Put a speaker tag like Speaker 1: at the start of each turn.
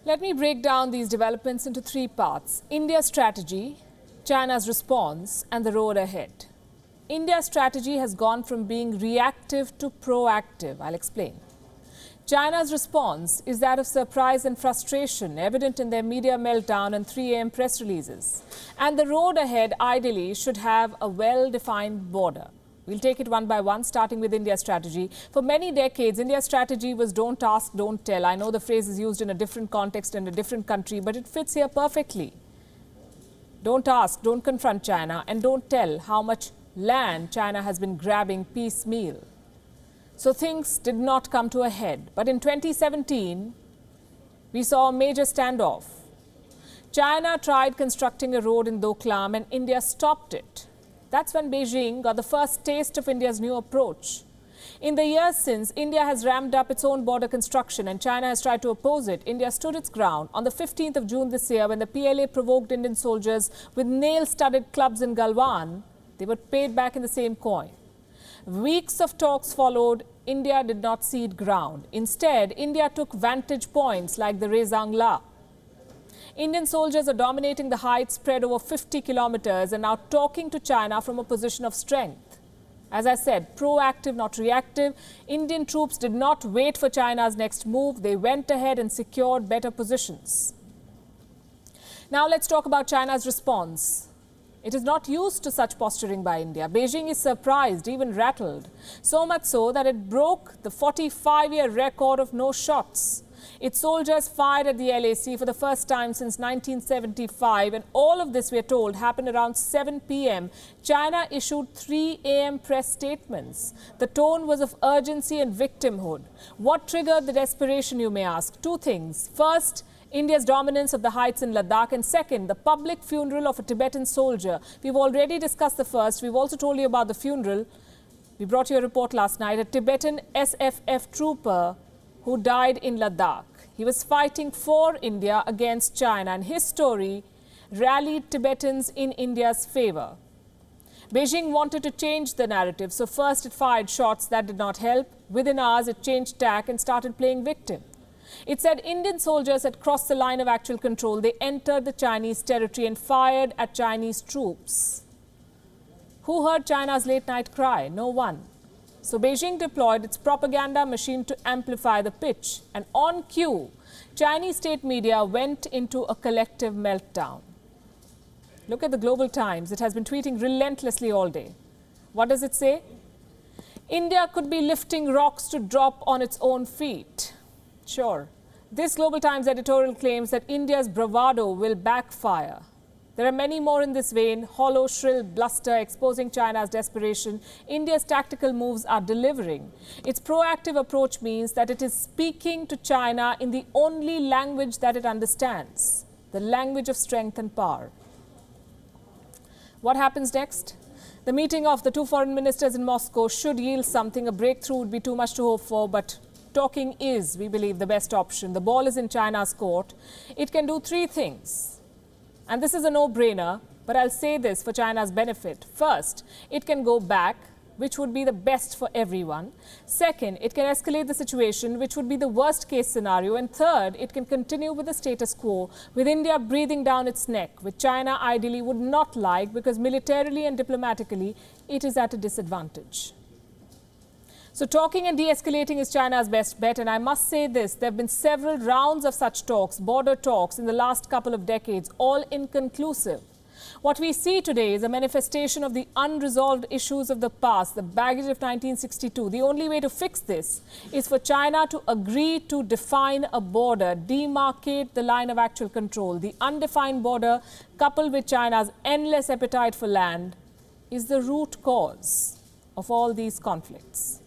Speaker 1: Let me break down these developments into three parts: India's strategy, China's response, and the road ahead. India's strategy has gone from being reactive to proactive. I'll explain. China's response is that of surprise and frustration, evident in their media meltdown and 3 a.m. press releases. And the road ahead, ideally, should have a well-defined border. We'll take it one by one, starting with India's strategy. For many decades, India's strategy was don't ask, don't tell. I know the phrase is used in a different context in a different country, but it fits here perfectly. Don't ask, don't confront China, and don't tell how much land China has been grabbing piecemeal. So things did not come to a head. But in 2017, we saw a major standoff. China tried constructing a road in Doklam and India stopped it. That's when Beijing got the first taste of India's new approach. In the years since, India has ramped up its own border construction and China has tried to oppose it. India stood its ground on the 15th of June this year when the PLA provoked Indian soldiers with nail-studded clubs in Galwan. They were paid back in the same coin. Weeks of talks followed. India did not cede ground. Instead, India took vantage points like the Rezang La. Indian soldiers are dominating the heights spread over 50 kilometers and now talking to China from a position of strength. As I said, proactive, not reactive. Indian troops did not wait for China's next move. They went ahead and secured better positions. Now let's talk about China's response. It is not used to such posturing by India. Beijing is surprised, even rattled. So much so that it broke the 45-year record of no shots. Its soldiers fired at the LAC for the first time since 1975. And all of this, we are told, happened around 7 p.m. China issued 3 a.m. press statements. The tone was of urgency and victimhood. What triggered the desperation, you may ask? Two things. First, India's dominance of the heights in Ladakh, and second, the public funeral of a Tibetan soldier. We've already discussed the first. We've also told you about the funeral. We brought you a report last night. A Tibetan SFF trooper who died in Ladakh. He was fighting for India against China, and his story rallied Tibetans in India's favor. Beijing wanted to change the narrative, so first it fired shots that did not help. Within hours, it changed tack and started playing victim. It said Indian soldiers had crossed the line of actual control. They entered the Chinese territory and fired at Chinese troops. Who heard China's late-night cry? No one. So Beijing deployed its propaganda machine to amplify the pitch. And on cue, Chinese state media went into a collective meltdown. Look at the Global Times. It has been tweeting relentlessly all day. What does it say? India could be lifting rocks to drop on its own feet. Sure. This Global Times editorial claims that India's bravado will backfire. There are many more in this vein, hollow, shrill bluster exposing China's desperation. India's tactical moves are delivering. Its proactive approach means that it is speaking to China in the only language that it understands, the language of strength and power. What happens next? The meeting of the two foreign ministers in Moscow should yield something. A breakthrough would be too much to hope for, but talking is, we believe, the best option. The ball is in China's court. It can do three things. And this is a no-brainer, but I'll say this for China's benefit. First, it can go back, which would be the best for everyone. Second, it can escalate the situation, which would be the worst-case scenario. And third, it can continue with the status quo, with India breathing down its neck, which China ideally would not like because militarily and diplomatically, it is at a disadvantage. So talking and de-escalating is China's best bet, and I must say this, there have been several rounds of such talks, border talks, in the last couple of decades, all inconclusive. What we see today is a manifestation of the unresolved issues of the past, the baggage of 1962. The only way to fix this is for China to agree to define a border, demarcate the line of actual control. The undefined border, coupled with China's endless appetite for land, is the root cause of all these conflicts.